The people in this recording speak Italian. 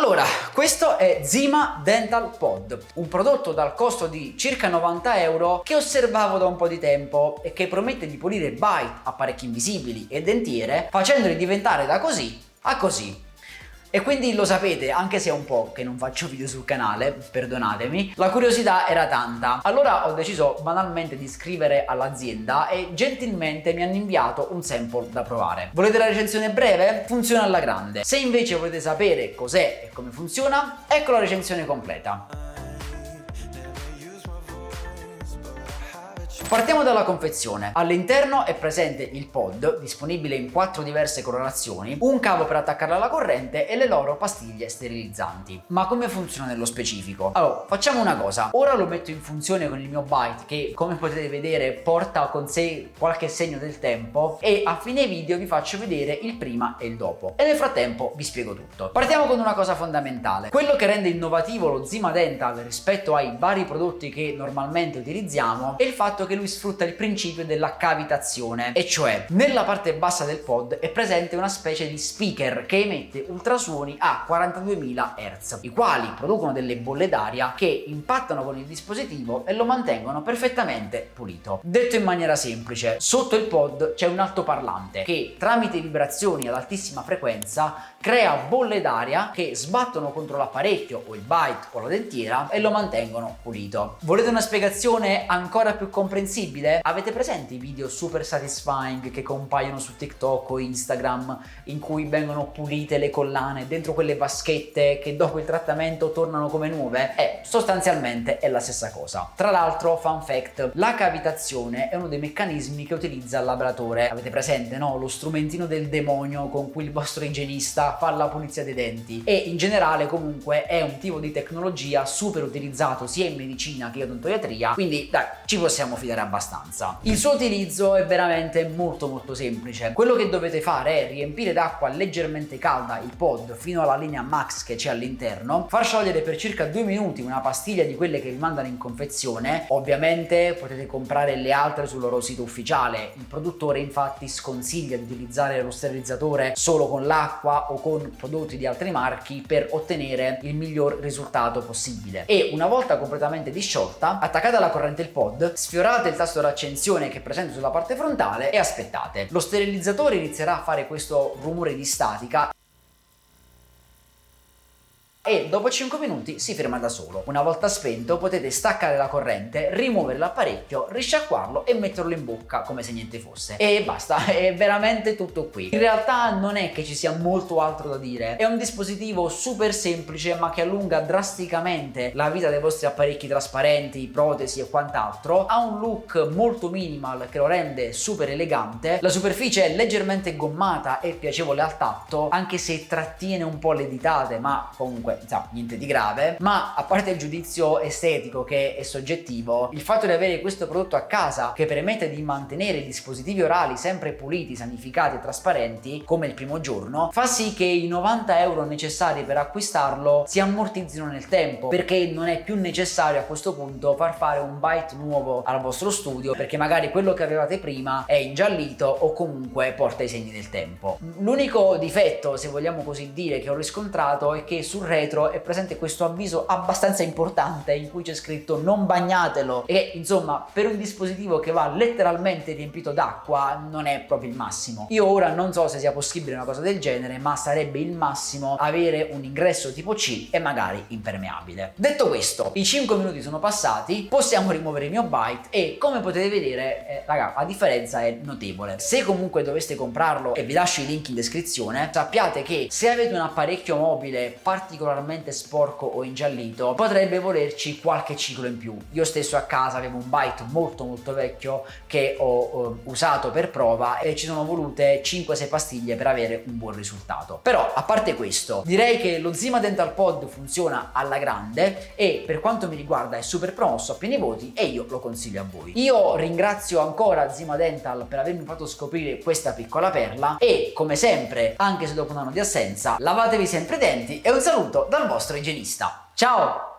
Allora, questo è Zima Dental Pod, un prodotto dal costo di circa 90 euro che osservavo da un po' di tempo e che promette di pulire bite, apparecchi invisibili e dentiere, facendoli diventare da così a così. E quindi lo sapete, anche se è un po' che non faccio video sul canale, perdonatemi, la curiosità era tanta. Allora ho deciso banalmente di scrivere all'azienda e gentilmente mi hanno inviato un sample da provare. Volete la recensione breve? Funziona alla grande. Se invece volete sapere cos'è e come funziona, ecco la recensione completa. Partiamo dalla confezione. All'interno è presente il pod, disponibile in 4 diverse colorazioni, un cavo per attaccarlo alla corrente e le loro pastiglie sterilizzanti. Ma come funziona nello specifico? Allora, facciamo una cosa. Ora lo metto in funzione con il mio bite che, come potete vedere, porta con sé qualche segno del tempo e a fine video vi faccio vedere il prima e il dopo. E nel frattempo vi spiego tutto. Partiamo con una cosa fondamentale. Quello che rende innovativo lo Zima Dental rispetto ai vari prodotti che normalmente utilizziamo è il fatto che lui sfrutta il principio della cavitazione, e cioè nella parte bassa del pod è presente una specie di speaker che emette ultrasuoni a 42.000 Hz, i quali producono delle bolle d'aria che impattano con il dispositivo e lo mantengono perfettamente pulito. Detto in maniera semplice, sotto il pod c'è un altoparlante che tramite vibrazioni ad altissima frequenza crea bolle d'aria che sbattono contro l'apparecchio o il bite o la dentiera e lo mantengono pulito. Volete una spiegazione ancora più comprensibile? Avete presente i video super satisfying che compaiono su TikTok o Instagram in cui vengono pulite le collane dentro quelle vaschette che dopo il trattamento tornano come nuove? Sostanzialmente è la stessa cosa. Tra l'altro, fun fact, la cavitazione è uno dei meccanismi che utilizza il labratore. Avete presente, no? Lo strumentino del demonio con cui il vostro igienista fa la pulizia dei denti, e in generale comunque è un tipo di tecnologia super utilizzato sia in medicina che in odontoiatria, quindi dai, ci possiamo fidare abbastanza. Il suo utilizzo è veramente molto semplice. Quello che dovete fare è riempire d'acqua leggermente calda il pod fino alla linea max che c'è all'interno, far sciogliere per circa 2 minuti una pastiglia di quelle che vi mandano in confezione. Ovviamente potete comprare le altre sul loro sito ufficiale. Il produttore infatti sconsiglia di utilizzare lo sterilizzatore solo con l'acqua o con prodotti di altri marchi per ottenere il miglior risultato possibile. E una volta completamente disciolta, attaccate alla corrente il pod, sfiorate il tasto d'accensione che è presente sulla parte frontale e aspettate. Lo sterilizzatore inizierà a fare questo rumore di statica e dopo 5 minuti si ferma da solo. Una volta spento potete staccare la corrente, rimuovere l'apparecchio, risciacquarlo e metterlo in bocca come se niente fosse. E basta, è veramente tutto qui. In realtà non è che ci sia molto altro da dire, è un dispositivo super semplice ma che allunga drasticamente la vita dei vostri apparecchi trasparenti, protesi e quant'altro. Ha un look molto minimal che lo rende super elegante, la superficie è leggermente gommata e piacevole al tatto, anche se trattiene un po' le ditate, ma comunque niente di grave. Ma a parte il giudizio estetico che è soggettivo, il fatto di avere questo prodotto a casa che permette di mantenere i dispositivi orali sempre puliti, sanificati e trasparenti come il primo giorno fa sì che i 90 euro necessari per acquistarlo si ammortizzino nel tempo, perché non è più necessario a questo punto far fare un bite nuovo al vostro studio perché magari quello che avevate prima è ingiallito o comunque porta i segni del tempo. L'unico difetto, se vogliamo così dire, che ho riscontrato è che sul retro è presente questo avviso abbastanza importante in cui c'è scritto non bagnatelo, e insomma per un dispositivo che va letteralmente riempito d'acqua non è proprio il massimo. Io ora non so se sia possibile una cosa del genere, ma sarebbe il massimo avere un ingresso tipo C e magari impermeabile. Detto questo, i 5 minuti sono passati, possiamo rimuovere il mio bite e come potete vedere raga, la differenza è notevole. Se comunque doveste comprarlo, e vi lascio i link in descrizione, sappiate che se avete un apparecchio mobile particolarmente sporco o ingiallito potrebbe volerci qualche ciclo in più. Io stesso a casa avevo un bite molto vecchio che ho usato per prova e ci sono volute 5-6 pastiglie per avere un buon risultato. Però a parte questo, direi che lo Zima Dental Pod funziona alla grande e per quanto mi riguarda è super promosso a pieni voti e io lo consiglio a voi. Io ringrazio ancora Zima Dental per avermi fatto scoprire questa piccola perla e come sempre, anche se dopo un anno di assenza, lavatevi sempre i denti e un saluto dal vostro igienista. Ciao!